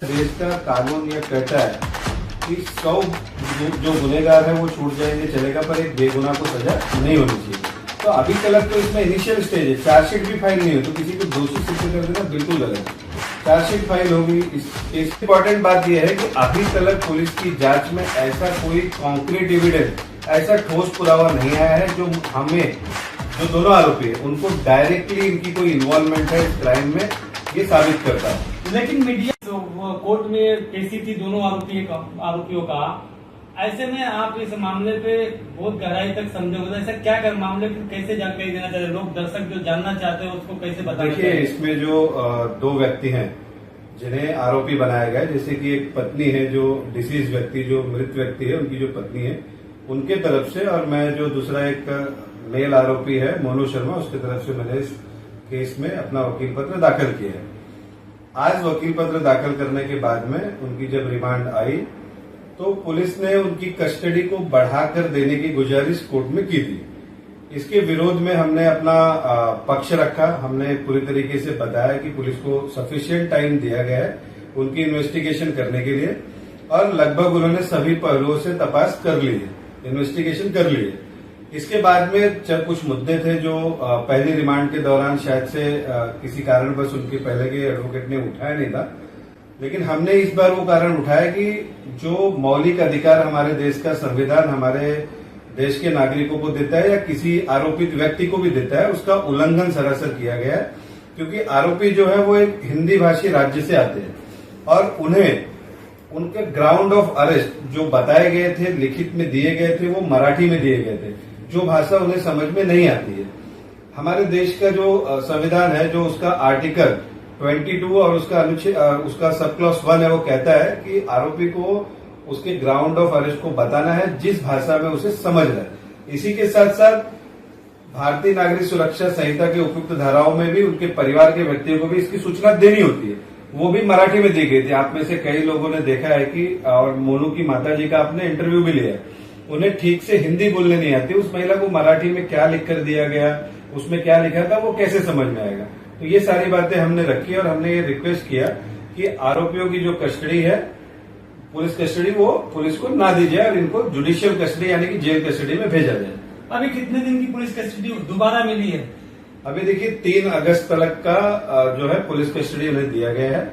देश का कानून यह कहता है कि 100 जो गुनहगार है वो छूट जाएंगे चलेगा, पर एक बेगुनाह को सजा नहीं होनी चाहिए। तो अभी तक तो इसमें इनिशियल स्टेज है, चार्जशीट भी फाइल नहीं हुई, तो किसी को दोषी सिद्ध कर देना बिल्कुल गलत है। चार्जशीट फाइल होगी। इस इम्पोर्टेंट बात यह है कि अभी तक पुलिस की जांच में ऐसा कोई कॉन्क्रीट एविडेंस, ऐसा ठोस पुरावा नहीं आया है जो हमें, जो दोनों आरोपी है उनको डायरेक्टली इनकी कोई इन्वॉल्वमेंट है इस क्राइम में, ये साबित करता है। लेकिन मीडिया कोर्ट में पेशी थी दोनों आरोपियों का, ऐसे में आप इस मामले पे बहुत गहराई तक समझे होगा, ऐसा क्या कर मामले को कैसे जानकारी देना चाहते हैं लोग, दर्शक जो जानना चाहते हैं उसको कैसे बताना? देखिए, इसमें जो 2 व्यक्ति हैं जिन्हें आरोपी बनाया गया है, जैसे कि एक पत्नी है जो डिसीज व्यक्ति, जो मृत व्यक्ति है उनकी जो पत्नी है उनके तरफ से, और मैं जो दूसरा एक मेल आरोपी है मोनू शर्मा, उसकी तरफ से मैंने इस केस में अपना वकील पत्र दाखिल किया है। आज वकील पत्र दाखिल करने के बाद में उनकी जब रिमांड आई तो पुलिस ने उनकी कस्टडी को बढ़ाकर देने की गुजारिश कोर्ट में की थी। इसके विरोध में हमने अपना पक्ष रखा। हमने पूरी तरीके से बताया कि पुलिस को सफिशिएंट टाइम दिया गया है उनकी इन्वेस्टिगेशन करने के लिए, और लगभग उन्होंने सभी पहलुओं से तपास कर ली है, इन्वेस्टिगेशन कर ली है। इसके बाद में कुछ मुद्दे थे जो पहली रिमांड के दौरान शायद से किसी कारणवश उनके पहले के एडवोकेट ने उठाया नहीं था, लेकिन हमने इस बार वो कारण उठाया कि जो मौलिक अधिकार हमारे देश का संविधान हमारे देश के नागरिकों को देता है या किसी आरोपित व्यक्ति को भी देता है, उसका उल्लंघन सरासर किया गया है। क्योंकि आरोपी जो है वो एक हिंदी भाषी राज्य से आते हैं और उन्हें उनके ग्राउंड ऑफ अरेस्ट जो बताए गए थे, लिखित में दिए गए थे, वो मराठी में दिए गए थे, जो भाषा उन्हें समझ में नहीं आती है। हमारे देश का जो संविधान है, जो उसका आर्टिकल 22 और उसका अनुच्छेद, उसका सब क्लॉज 1 है, वो कहता है कि आरोपी को उसके ग्राउंड ऑफ अरेस्ट को बताना है जिस भाषा में उसे समझ रहा है। इसी के साथ साथ भारतीय नागरिक सुरक्षा संहिता के उपयुक्त धाराओं में भी उनके परिवार के व्यक्तियों को भी इसकी सूचना देनी होती है, वो भी मराठी में दी गई थी। आप में से कई लोगों ने देखा है कि, और मोनू की माताजी का आपने इंटरव्यू भी लिया है, उन्हें ठीक से हिंदी बोलने नहीं आती। उस महिला को मराठी में क्या लिखकर दिया गया, उसमें क्या लिखा था, वो कैसे समझ में आएगा? तो ये सारी बातें हमने रखी और हमने ये रिक्वेस्ट किया कि आरोपियों की जो कस्टडी है, पुलिस कस्टडी, वो पुलिस को ना दी जाए और इनको जुडिशियल कस्टडी यानी कि जेल कस्टडी में भेजा जाए। अभी कितने दिन की पुलिस कस्टडी दोबारा मिली है? अभी देखिए 3 अगस्त तक का जो है पुलिस कस्टडी उन्हें दिया गया है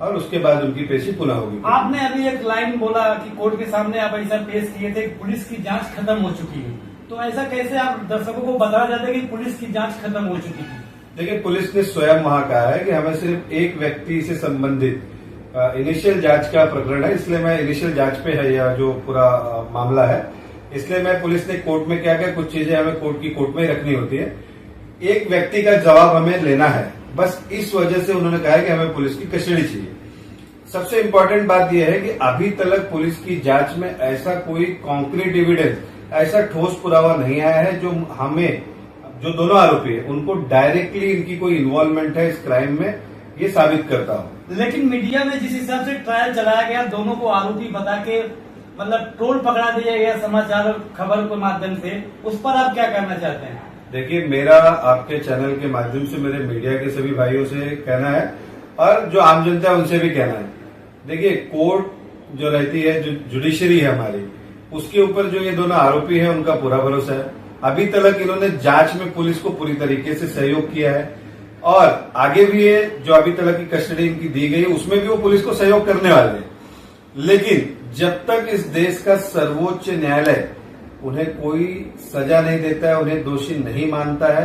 और उसके बाद उनकी पेशी पुनः होगी। आपने अभी एक लाइन बोला कि कोर्ट के सामने आप ऐसा पेश किए थे, पुलिस की जांच खत्म हो चुकी है, तो ऐसा कैसे आप दर्शकों को बताया जाता है कि पुलिस की जांच खत्म हो चुकी है? देखिए, पुलिस ने स्वयं वहां कहा है कि हमें सिर्फ एक व्यक्ति से संबंधित इनिशियल जांच का प्रकरण है, इसलिए मैं इनिशियल जांच पे है यह जो पूरा मामला है, इसलिए मैं पुलिस ने कोर्ट में क्या क्या कुछ चीजें हमें कोर्ट में ही रखनी होती है, एक व्यक्ति का जवाब हमें लेना है, बस इस वजह से उन्होंने कहा है कि हमें पुलिस की कस्टडी चाहिए। सबसे इम्पोर्टेंट बात यह है कि अभी तक पुलिस की जांच में ऐसा कोई कॉन्क्रीट एविडेंस, ऐसा ठोस पुरावा नहीं आया है जो हमें, जो दोनों आरोपी है उनको डायरेक्टली इनकी कोई इन्वॉल्वमेंट है इस क्राइम में, ये साबित करता हो। लेकिन मीडिया में जिस हिसाब से ट्रायल चलाया गया, दोनों को आरोपी बता के मतलब ट्रोल पकड़ा दिया गया समाचार खबर के माध्यम से, उस पर आप क्या कहना चाहते हैं? देखिए, मेरा आपके चैनल के माध्यम से मेरे मीडिया के सभी भाइयों से कहना है और जो आम जनता है उनसे भी कहना है, देखिए कोर्ट जो रहती है, जो जुडिशरी है हमारी, उसके ऊपर जो ये दोनों आरोपी हैं उनका पूरा भरोसा है। अभी तक इन्होंने जांच में पुलिस को पूरी तरीके से सहयोग किया है और आगे भी ये जो अभी तक की कस्टडी इनकी दी गई उसमें भी वो पुलिस को सहयोग करने वाले हैं। लेकिन जब तक इस देश का सर्वोच्च न्यायालय उन्हें कोई सजा नहीं देता है, उन्हें दोषी नहीं मानता है,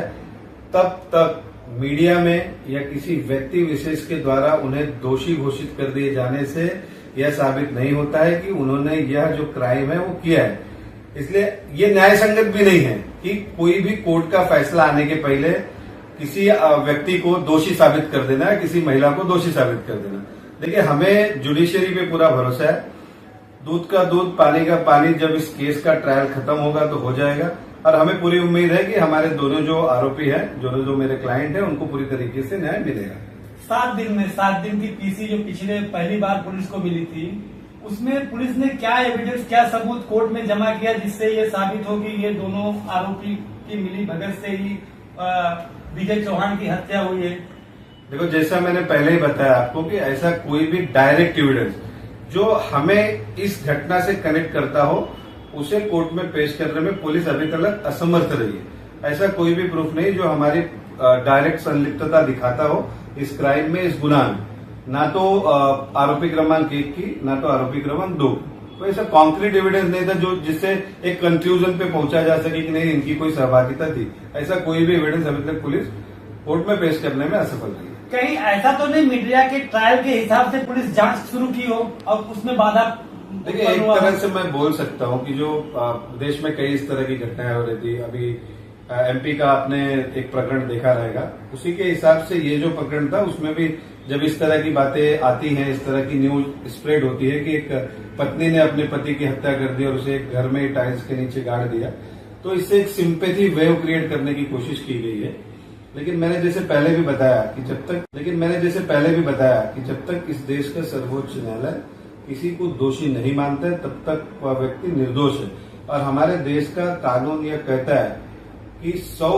तब तक मीडिया में या किसी व्यक्ति विशेष के द्वारा उन्हें दोषी घोषित कर दिए जाने से यह साबित नहीं होता है कि उन्होंने यह जो क्राइम है वो किया है। इसलिए ये न्याय संगत भी नहीं है कि कोई भी कोर्ट का फैसला आने के पहले किसी व्यक्ति को दोषी साबित कर देना है, किसी महिला को दोषी साबित कर देना। देखिए, हमें जुडिशरी पे पूरा भरोसा है, दूध का दूध पानी का पानी, जब इस केस का ट्रायल खत्म होगा तो हो जाएगा और हमें पूरी उम्मीद है कि हमारे दोनों जो आरोपी हैं, जो मेरे क्लाइंट हैं, उनको पूरी तरीके से न्याय मिलेगा। 7 दिन की पीसी जो पिछले पहली बार पुलिस को मिली थी, उसमें पुलिस ने क्या एविडेंस, क्या सबूत कोर्ट में जमा किया जिससे ये साबित हो कि ये दोनों आरोपी की मिली भगत से ही विजय चौहान की हत्या हुई है? देखो, जैसा मैंने पहले ही बताया आपको कि ऐसा कोई भी डायरेक्ट एविडेंस जो हमें इस घटना से कनेक्ट करता हो उसे कोर्ट में पेश करने में पुलिस अभी तक असमर्थ रही है। ऐसा कोई भी प्रूफ नहीं जो हमारी डायरेक्ट संलिप्तता दिखाता हो इस क्राइम में, इस गुनाह में। ना तो आरोपी क्रमांक 1 की, ना तो आरोपी क्रमांक 2 की। तो ऐसा कॉन्क्रीट एविडेंस नहीं था जो जिससे एक कंक्लूजन पे पहुंचा जा सके कि नहीं इनकी कोई सहभागिता थी। ऐसा कोई भी एविडेंस अभी तक पुलिस कोर्ट में पेश करने में असफल रही है। कहीं ऐसा तो नहीं मीडिया के ट्रायल के हिसाब से पुलिस जांच शुरू की हो और उसमें बाधा? देखिए, एक तरह से मैं बोल सकता हूं कि जो देश में कई इस तरह की घटनाएं हो रही थी, अभी एमपी का आपने एक प्रकरण देखा रहेगा, उसी के हिसाब से ये जो प्रकरण था उसमें भी जब इस तरह की बातें आती हैं, इस तरह की न्यूज स्प्रेड होती है कि एक पत्नी ने अपने पति की हत्या कर दी और उसे एक घर में टाइल्स के नीचे गाड़ दिया, तो इससे एक सिंपैथी वेव क्रिएट करने की कोशिश की गई है। लेकिन मैंने जैसे पहले भी बताया कि जब तक इस देश का सर्वोच्च न्यायालय किसी को दोषी नहीं मानता है तब तक वह व्यक्ति निर्दोष है। और हमारे देश का कानून यह कहता है कि 100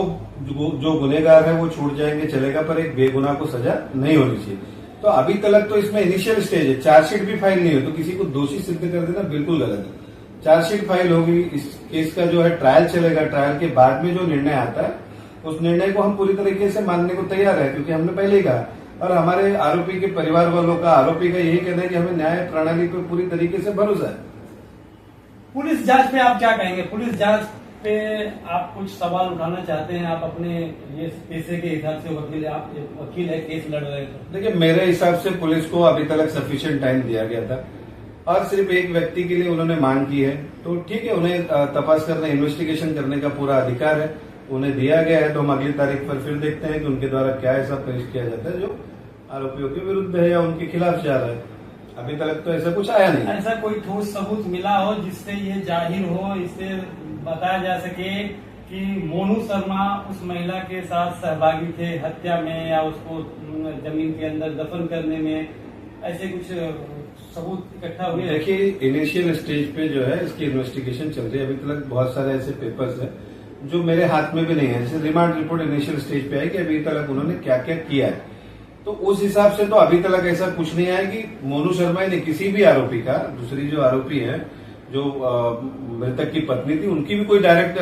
जो गुनहगार है वो छूट जाएंगे चलेगा, पर एक बेगुनाह को सजा नहीं होनी चाहिए। तो अभी तक तो इसमें इनिशियल स्टेज है, चार्जशीट भी फाइल नहीं हो तो किसी को दोषी सिद्ध कर देना बिल्कुल गलत है। चार्जशीट फाइल होगी, इस केस का जो है ट्रायल चलेगा, ट्रायल के बाद में जो निर्णय आता है उस निर्णय को हम पूरी तरीके से मानने को तैयार है, क्योंकि हमने पहले ही कहा। और हमारे आरोपी के परिवार वालों का, आरोपी का यही कहना है कि हमें न्याय प्रणाली पर पूरी तरीके से भरोसा है। पुलिस जांच पे आप क्या कहेंगे? पुलिस जांच पे आप कुछ सवाल उठाना चाहते हैं? आप अपने ये पेशे के हिसाब से वकील, आप वकील है, केस लड़ रहे हैं, तो देखिए, मेरे हिसाब से पुलिस को अभी तक सफिशिएंट टाइम दिया गया था और सिर्फ एक व्यक्ति के लिए उन्होंने मांग की है, तो ठीक है, उन्हें तपास करने, इन्वेस्टिगेशन करने का पूरा अधिकार है, उन्हें दिया गया है। तो हम अगली तारीख पर फिर देखते हैं कि उनके द्वारा क्या ऐसा पेश किया जाता है जो आरोपियों के विरुद्ध है या उनके खिलाफ जा रहा है। अभी तक तो ऐसा कुछ आया नहीं। ऐसा कोई ठोस सबूत मिला हो जिससे ये जाहिर हो, इससे बताया जा सके कि मोनू शर्मा उस महिला के साथ सहभागी थे हत्या में या उसको जमीन के अंदर दफन करने में, ऐसे कुछ सबूत इकट्ठा हुए? देखिए, इनिशियल स्टेज पे जो है इसकी इन्वेस्टिगेशन चल रही है। अभी तक बहुत सारे ऐसे पेपर्स हैं जो मेरे हाथ में भी नहीं है। जैसे रिमांड रिपोर्ट इनिशियल स्टेज पे है कि अभी तक उन्होंने क्या क्या किया है, तो उस हिसाब से तो अभी तक ऐसा कुछ नहीं आया कि मोनू शर्मा ने किसी भी आरोपी का, दूसरी जो आरोपी है जो मृतक की पत्नी थी, उनकी भी कोई डायरेक्ट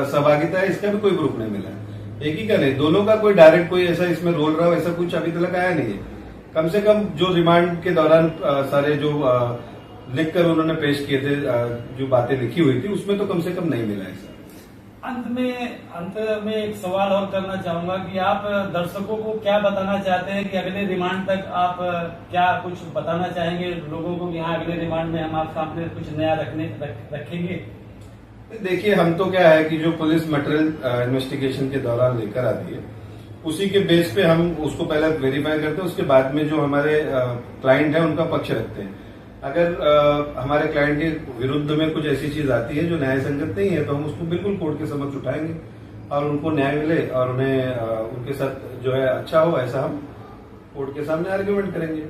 सहभागिता है, इसका भी कोई प्रूफ नहीं मिला है। एक ही का नहीं, दोनों का कोई डायरेक्ट कोई ऐसा इसमें रोल रहा हो, ऐसा कुछ अभी तक आया नहीं है। कम से कम जो रिमांड के दौरान सारे जो लिखकर उन्होंने पेश किए थे, जो बातें लिखी हुई थी, उसमें तो कम से कम नहीं मिला ऐसा। अंत में एक सवाल और करना चाहूंगा कि आप दर्शकों को क्या बताना चाहते हैं कि अगले रिमांड तक आप क्या कुछ बताना चाहेंगे लोगों को कि हाँ, अगले रिमांड में हम आप सामने कुछ नया रखेंगे? देखिए, हम तो क्या है कि जो पुलिस मटेरियल इन्वेस्टिगेशन के दौरान लेकर आती है उसी के बेस पे हम उसको पहले वेरीफाई करते हैं, उसके बाद में जो हमारे क्लाइंट है उनका पक्ष रखते हैं। अगर हमारे क्लाइंट के विरुद्ध में कुछ ऐसी चीज आती है जो न्याय संगत नहीं है तो हम उसको बिल्कुल कोर्ट के समक्ष उठाएंगे और उनको न्याय मिले और उन्हें उनके साथ जो है अच्छा हो, ऐसा हम कोर्ट के सामने आर्ग्यूमेंट करेंगे।